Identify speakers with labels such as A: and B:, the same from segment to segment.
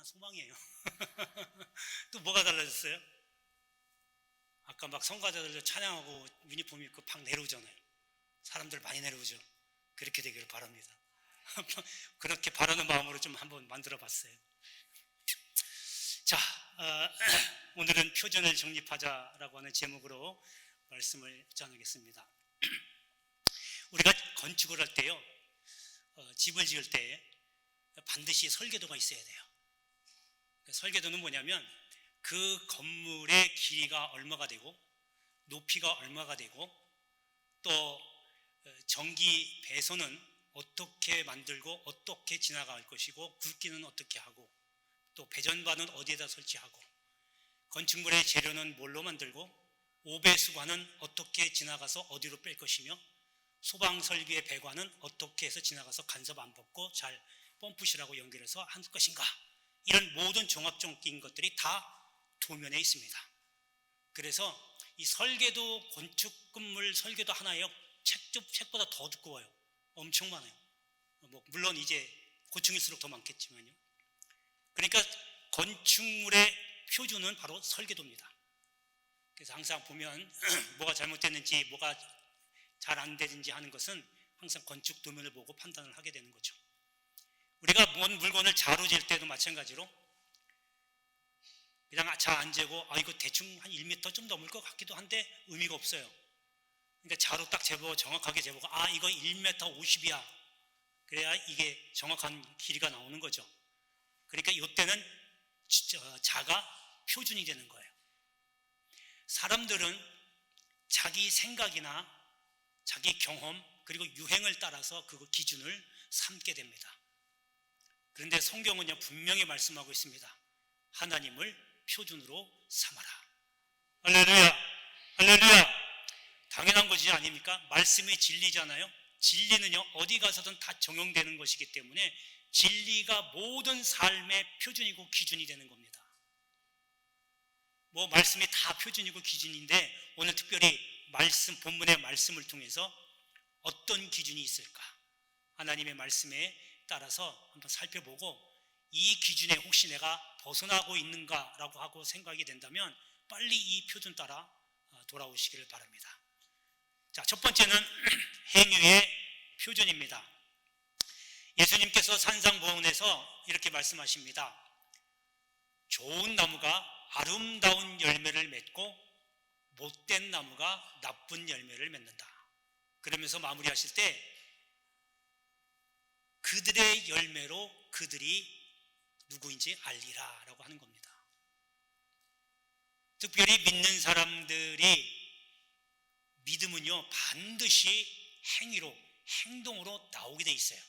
A: 소망이에요. 또 뭐가 달라졌어요? 아까 막 성가자들 찬양하고 유니폼 입고 팍 내려오잖아요. 사람들 많이 내려오죠. 그렇게 되기를 바랍니다. 그렇게 바라는 마음으로 좀 한번 만들어 봤어요. 자, 오늘은 표준을 정립하자라고 하는 제목으로 말씀을 전하겠습니다. 우리가 건축을 할 때요, 집을 지을 때 반드시 설계도가 있어야 돼요. 설계도는 뭐냐면 그 건물의 길이가 얼마가 되고 높이가 얼마가 되고 또 전기 배선은 어떻게 만들고 어떻게 지나갈 것이고 굵기는 어떻게 하고 또 배전반은 어디에다 설치하고 건축물의 재료는 뭘로 만들고 오배수관은 어떻게 지나가서 어디로 뺄 것이며 소방설비의 배관은 어떻게 해서 지나가서 간섭 안 받고 잘 펌프실하고 연결해서 할 것인가, 이런 모든 종합적인 것들이 다 도면에 있습니다. 그래서 이 설계도, 건축 건물 설계도 하나에요, 책보다 더 두꺼워요. 엄청 많아요. 물론 이제 고층일수록 더 많겠지만요. 그러니까 건축물의 표준은 바로 설계도입니다. 그래서 항상 보면 뭐가 잘못됐는지 뭐가 잘 안 되는지 하는 것은 항상 건축 도면을 보고 판단을 하게 되는 거죠. 우리가 뭔 물건을 자로 질 때도 마찬가지로 그냥 자 안 재고 이거 대충 한 1m 좀 넘을 것 같기도 한데 의미가 없어요. 그러니까 자로 딱 재보고 정확하게 재보고 이거 1m 50이야. 그래야 이게 정확한 길이가 나오는 거죠. 그러니까 이때는 자가 표준이 되는 거예요. 사람들은 자기 생각이나 자기 경험 그리고 유행을 따라서 그 기준을 삼게 됩니다. 그런데 성경은요 분명히 말씀하고 있습니다. 하나님을 표준으로 삼아라. 할렐루야, 할렐루야. 당연한 것이 아닙니까? 말씀이 진리잖아요. 진리는요 어디 가서든 다 적용되는 것이기 때문에 진리가 모든 삶의 표준이고 기준이 되는 겁니다. 말씀이 다 표준이고 기준인데 오늘 특별히 본문의 말씀을 통해서 어떤 기준이 있을까? 하나님의 말씀에 따라서 한번 살펴보고 이 기준에 혹시 내가 벗어나고 있는가라고 하고 생각이 된다면 빨리 이 표준 따라 돌아오시기를 바랍니다. 자, 첫 번째는 행위의 표준입니다. 예수님께서 산상보훈에서 이렇게 말씀하십니다. 좋은 나무가 아름다운 열매를 맺고 못된 나무가 나쁜 열매를 맺는다. 그러면서 마무리하실 때 그들의 열매로 그들이 누구인지 알리라 라고 하는 겁니다. 특별히 믿는 사람들이 믿음은요 반드시 행동으로 나오게 돼 있어요.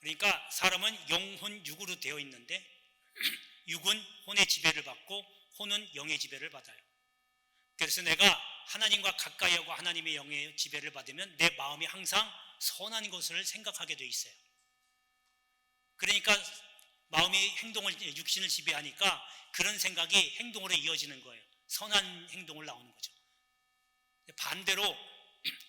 A: 그러니까 사람은 영혼 육으로 되어 있는데 육은 혼의 지배를 받고 혼은 영의 지배를 받아요. 그래서 내가 하나님과 가까이 하고 하나님의 영의 지배를 받으면 내 마음이 항상 선한 것을 생각하게 돼 있어요. 그러니까 마음이 육신을 지배하니까 그런 생각이 행동으로 이어지는 거예요. 선한 행동을 나오는 거죠. 반대로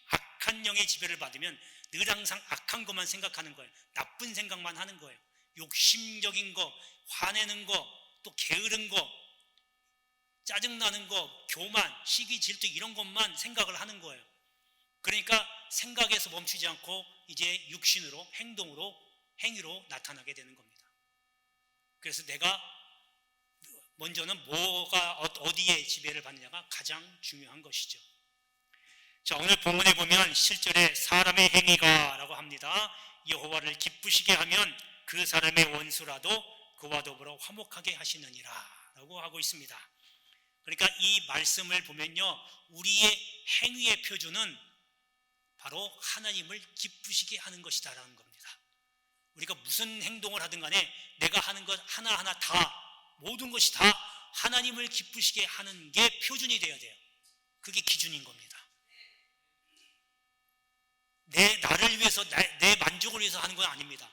A: 악한 영의 지배를 받으면 늘 항상 악한 것만 생각하는 거예요. 나쁜 생각만 하는 거예요. 욕심적인 거, 화내는 거, 또 게으른 거, 짜증나는 거, 교만, 시기, 질투 이런 것만 생각을 하는 거예요. 그러니까 생각에서 멈추지 않고 이제 육신으로, 행위로 나타나게 되는 겁니다. 그래서 내가 먼저는 뭐가 어디에 지배를 받느냐가 가장 중요한 것이죠. 자, 오늘 본문에 보면 7절에 사람의 행위가 라고 합니다. 여호와를 기쁘시게 하면 그 사람의 원수라도 그와 더불어 화목하게 하시느니라 라고 하고 있습니다. 그러니까 이 말씀을 보면요 우리의 행위의 표준은 바로 하나님을 기쁘시게 하는 것이다 라는 겁니다. 우리가 무슨 행동을 하든 간에 내가 하는 것 하나하나 다, 모든 것이 다 하나님을 기쁘시게 하는 게 표준이 되어야 돼요. 그게 기준인 겁니다. 나를 위해서, 내 만족을 위해서 하는 건 아닙니다.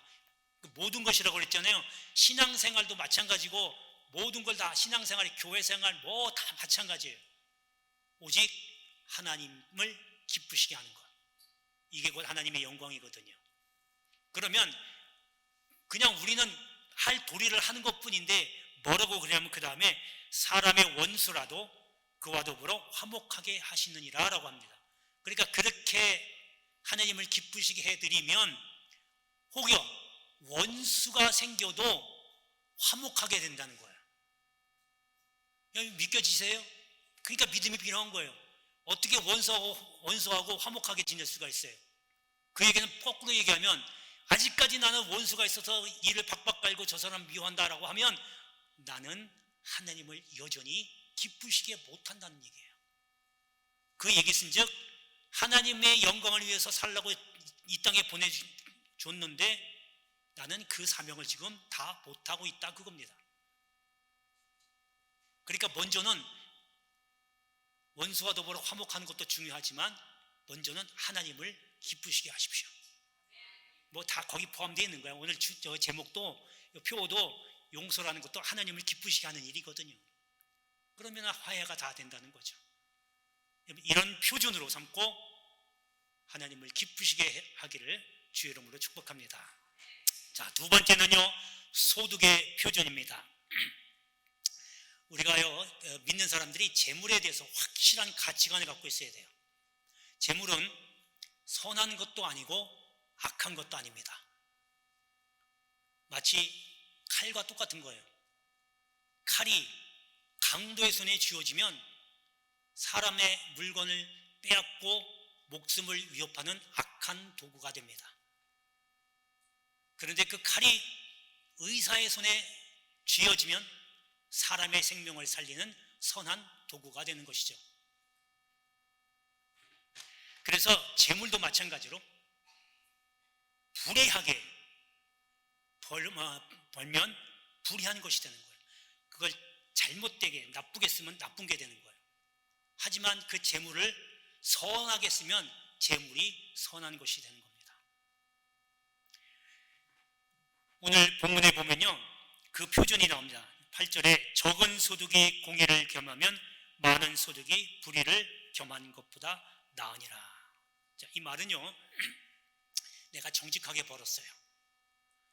A: 모든 것이라고 그랬잖아요. 신앙생활도 마찬가지고 모든 걸 다, 신앙생활, 교회생활 뭐 다 마찬가지예요. 오직 하나님을 기쁘시게 하는 것, 이게 곧 하나님의 영광이거든요. 그러면 그냥 우리는 할 도리를 하는 것뿐인데 뭐라고 그러냐면 그 다음에 사람의 원수라도 그와 더불어 화목하게 하시느니라 라고 합니다. 그러니까 그렇게 하나님을 기쁘시게 해드리면 혹여 원수가 생겨도 화목하게 된다는 거예요. 믿겨지세요? 그러니까 믿음이 필요한 거예요. 어떻게 원수하고 화목하게 지낼 수가 있어요? 그 얘기는 거꾸로 얘기하면 아직까지 나는 원수가 있어서 이를 박박 깔고 저 사람 미워한다라고 하면 나는 하나님을 여전히 기쁘시게 못한다는 얘기예요. 그 얘기 쓴즉 하나님의 영광을 위해서 살라고 이 땅에 보내줬는데 나는 그 사명을 지금 다 못하고 있다 그겁니다. 그러니까 먼저는 원수와 더불어 화목하는 것도 중요하지만 먼저는 하나님을 기쁘시게 하십시오. 뭐 다 거기 포함되어 있는 거야. 오늘 저 제목도 표도 용서라는 것도 하나님을 기쁘시게 하는 일이거든요. 그러면 화해가 다 된다는 거죠. 이런 표준으로 삼고 하나님을 기쁘시게 하기를 주의 이름으로 축복합니다. 자, 두 번째는요, 소득의 표준입니다. 우리가요, 믿는 사람들이 재물에 대해서 확실한 가치관을 갖고 있어야 돼요. 재물은 선한 것도 아니고 악한 것도 아닙니다. 마치 칼과 똑같은 거예요. 칼이 강도의 손에 쥐어지면 사람의 물건을 빼앗고 목숨을 위협하는 악한 도구가 됩니다. 그런데 그 칼이 의사의 손에 쥐어지면 사람의 생명을 살리는 선한 도구가 되는 것이죠. 그래서 재물도 마찬가지로 불의하게 벌면 불의한 것이 되는 거예요. 그걸 잘못되게 나쁘게 쓰면 나쁜 게 되는 거예요. 하지만 그 재물을 선하게 쓰면 재물이 선한 것이 되는 겁니다. 오늘 본문에 보면요, 그 표준이 나옵니다. 8절에 적은 소득이 공의를 겸하면 많은 소득이 불의를 겸한 것보다 나으니라. 자, 이 말은요, 내가 정직하게 벌었어요.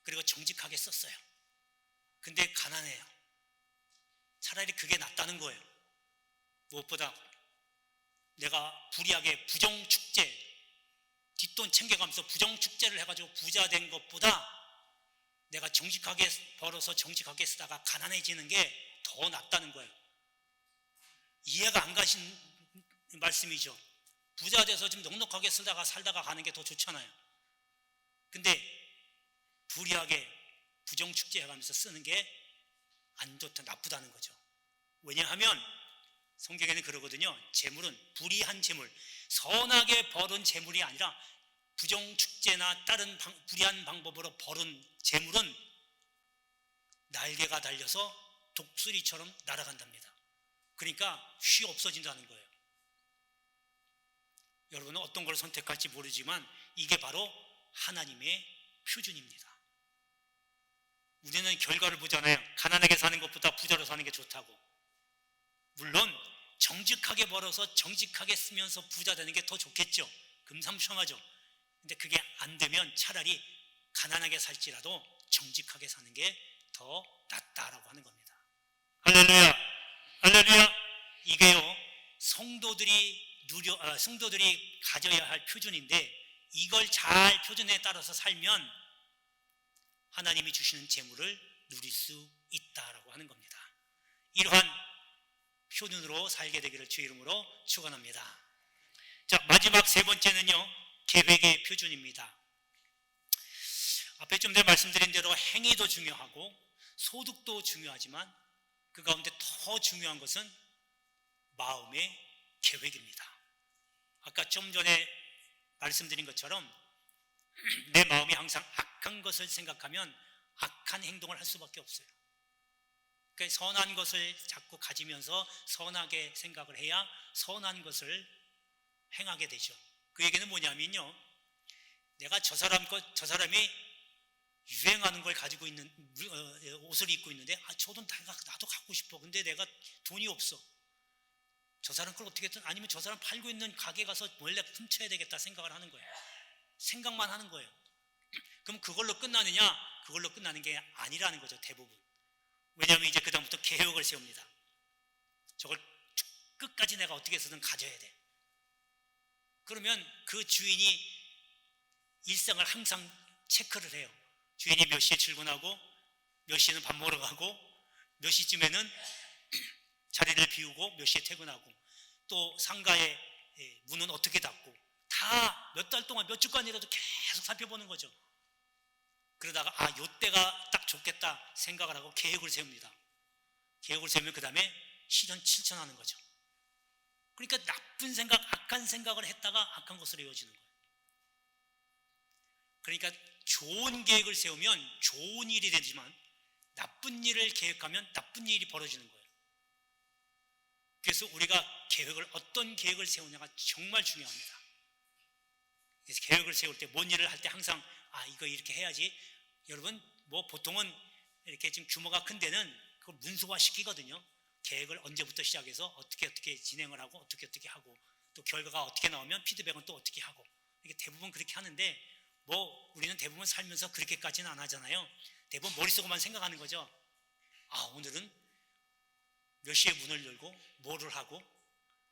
A: 그리고 정직하게 썼어요. 근데 가난해요. 차라리 그게 낫다는 거예요. 무엇보다 내가 불의하게 부정축제, 뒷돈 챙겨가면서 부정축제를 해가지고 부자 된 것보다 내가 정직하게 벌어서 정직하게 쓰다가 가난해지는 게 더 낫다는 거예요. 이해가 안 가신 말씀이죠. 부자 돼서 좀 넉넉하게 살다가 가는 게 더 좋잖아요. 근데 불의하게 부정축제 해가면서 쓰는 게 안 좋다, 나쁘다는 거죠. 왜냐하면 성경에는 그러거든요. 재물은 불의한 재물, 선하게 벌은 재물이 아니라 부정축제나 다른 불의한 방법으로 벌은 재물은 날개가 달려서 독수리처럼 날아간답니다. 그러니까 쉬 없어진다는 거예요. 여러분은 어떤 걸 선택할지 모르지만 이게 바로 하나님의 표준입니다. 우리는 결과를 보잖아요. 가난하게 사는 것보다 부자로 사는 게 좋다고. 물론 정직하게 벌어서 정직하게 쓰면서 부자 되는 게 더 좋겠죠. 금상첨화죠. 근데 그게 안 되면 차라리 가난하게 살지라도 정직하게 사는 게 더 낫다라고 하는 겁니다. 할렐루야, 할렐루야. 이게요, 성도들이 가져야 할 표준인데 이걸 잘 표준에 따라서 살면 하나님이 주시는 재물을 누릴 수 있다라고 하는 겁니다. 이러한 표준으로 살게 되기를 주의 이름으로 축원합니다. 자, 마지막 세 번째는요, 계획의 표준입니다. 앞에 좀 전에 말씀드린 대로 행위도 중요하고 소득도 중요하지만 그 가운데 더 중요한 것은 마음의 계획입니다. 아까 좀 전에 말씀드린 것처럼 내 마음이 항상 악한 것을 생각하면 악한 행동을 할 수밖에 없어요. 그러니까 선한 것을 자꾸 가지면서 선하게 생각을 해야 선한 것을 행하게 되죠. 그 얘기는 뭐냐면요, 내가 저 사람이 유행하는 걸 가지고 있는 옷을 입고 있는데 나도 갖고 싶어. 근데 내가 돈이 없어. 저 사람 걸 어떻게든, 아니면 저 사람 팔고 있는 가게 가서 몰래 훔쳐야 되겠다 생각을 하는 거예요. 생각만 하는 거예요. 그럼 그걸로 끝나느냐? 그걸로 끝나는 게 아니라는 거죠, 대부분. 왜냐하면 이제 그다음부터 계획을 세웁니다. 저걸 끝까지 내가 어떻게 해서든 가져야 돼. 그러면 그 주인이 일상을 항상 체크를 해요. 주인이 몇 시에 출근하고 몇 시에는 밥 먹으러 가고 몇 시쯤에는 자리를 비우고 몇 시에 퇴근하고 또 상가의 문은 어떻게 닫고 다 몇 달 동안 몇 주간이라도 계속 살펴보는 거죠. 그러다가 요때가 딱 좋겠다 생각을 하고 계획을 세웁니다. 계획을 세우면 그 다음에 실현 실천하는 거죠. 그러니까 나쁜 생각, 악한 생각을 했다가 악한 것으로 이어지는 거예요. 그러니까 좋은 계획을 세우면 좋은 일이 되지만 나쁜 일을 계획하면 나쁜 일이 벌어지는 거예요. 그래서 우리가 어떤 계획을 세우냐가 정말 중요합니다. 그래서 계획을 세울 때, 뭔 일을 할 때 항상 이거 이렇게 해야지. 여러분 보통은 이렇게 좀 규모가 큰 데는 그걸 문서화 시키거든요. 계획을 언제부터 시작해서 어떻게 진행을 하고 어떻게 하고 또 결과가 어떻게 나오면 피드백은 또 어떻게 하고, 이게 대부분 그렇게 하는데 우리는 대부분 살면서 그렇게까지는 안 하잖아요. 대부분 머릿속으로만 생각하는 거죠. 오늘은 몇 시에 문을 열고 뭐를 하고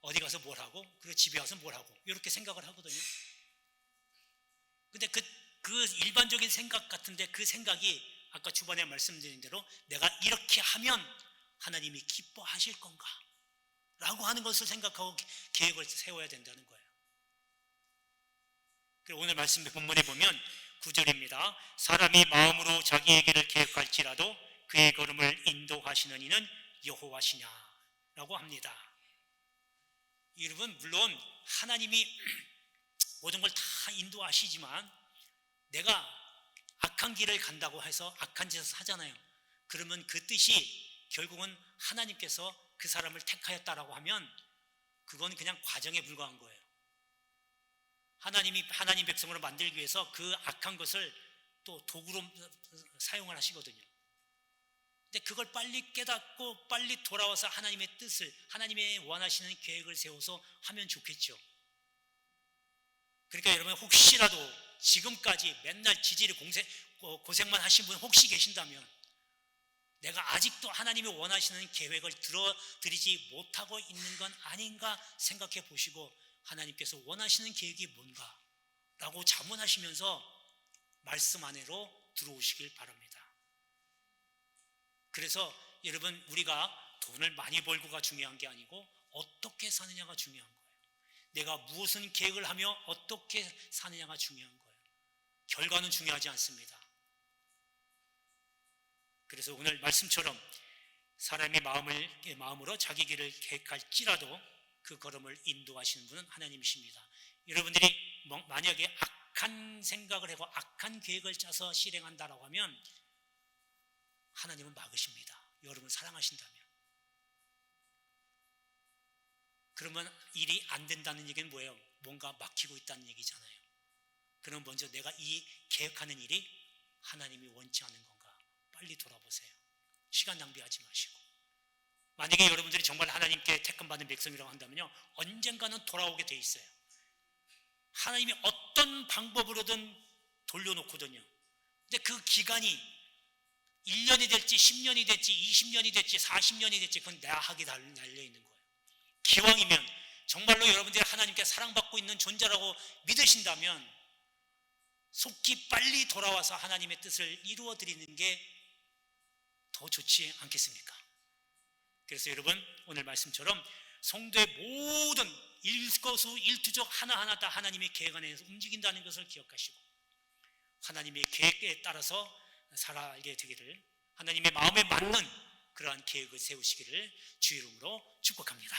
A: 어디 가서 뭘 하고 그리고 집에 와서 뭘 하고 이렇게 생각을 하거든요. 근데 그 일반적인 생각 같은데 그 생각이 아까 초반에 말씀드린 대로 내가 이렇게 하면 하나님이 기뻐하실 건가? 라고 하는 것을 생각하고 계획을 세워야 된다는 거예요. 그리고 오늘 말씀 본문에 보면 9절입니다. 사람이 마음으로 자기의 길을 계획할지라도 그의 걸음을 인도하시는 이는 여호와시냐 라고 합니다. 여러분, 물론 하나님이 모든 걸 다 인도하시지만 내가 악한 길을 간다고 해서 악한 짓을 하잖아요. 그러면 그 뜻이 결국은 하나님께서 그 사람을 택하였다라고 하면 그건 그냥 과정에 불과한 거예요. 하나님이 하나님 백성으로 만들기 위해서 그 악한 것을 또 도구로 사용을 하시거든요. 근데 그걸 빨리 깨닫고 빨리 돌아와서 하나님의 뜻을, 하나님의 원하시는 계획을 세워서 하면 좋겠죠. 그러니까 여러분, 혹시라도 지금까지 맨날 지질이 고생만 하신 분 혹시 계신다면 내가 아직도 하나님이 원하시는 계획을 들어드리지 못하고 있는 건 아닌가 생각해 보시고 하나님께서 원하시는 계획이 뭔가 라고 자문하시면서 말씀 안으로 들어오시길 바랍니다. 그래서 여러분, 우리가 돈을 많이 벌고가 중요한 게 아니고 어떻게 사느냐가 중요한 거예요. 내가 무엇은 계획을 하며 어떻게 사느냐가 중요한 거예요. 결과는 중요하지 않습니다. 그래서 오늘 말씀처럼 사람이 마음으로 자기 길을 계획할지라도 그 걸음을 인도하시는 분은 하나님이십니다. 여러분들이 만약에 악한 생각을 하고 악한 계획을 짜서 실행한다라고 하면 하나님은 막으십니다. 여러분을 사랑하신다면. 그러면 일이 안 된다는 얘기는 뭐예요? 뭔가 막히고 있다는 얘기잖아요. 그럼 먼저 내가 이 계획하는 일이 하나님이 원치 않는 건가? 빨리 돌아보세요. 시간 낭비하지 마시고. 만약에 여러분들이 정말 하나님께 택함받은 백성이라고 한다면요, 언젠가는 돌아오게 돼 있어요. 하나님이 어떤 방법으로든 돌려놓거든요. 근데 그 기간이 1년이 될지 10년이 될지 20년이 될지 40년이 될지 그건 내 학이 달려있는 거예요. 기왕이면 정말로 여러분들이 하나님께 사랑받고 있는 존재라고 믿으신다면 속히 빨리 돌아와서 하나님의 뜻을 이루어드리는 게 더 좋지 않겠습니까? 그래서 여러분, 오늘 말씀처럼 성도의 모든 일거수일투족 하나하나 다 하나님의 계획 안에서 움직인다는 것을 기억하시고 하나님의 계획에 따라서 살아가게 되기를, 하나님의 마음에 맞는 그러한 계획을 세우시기를 주 이름으로 축복합니다.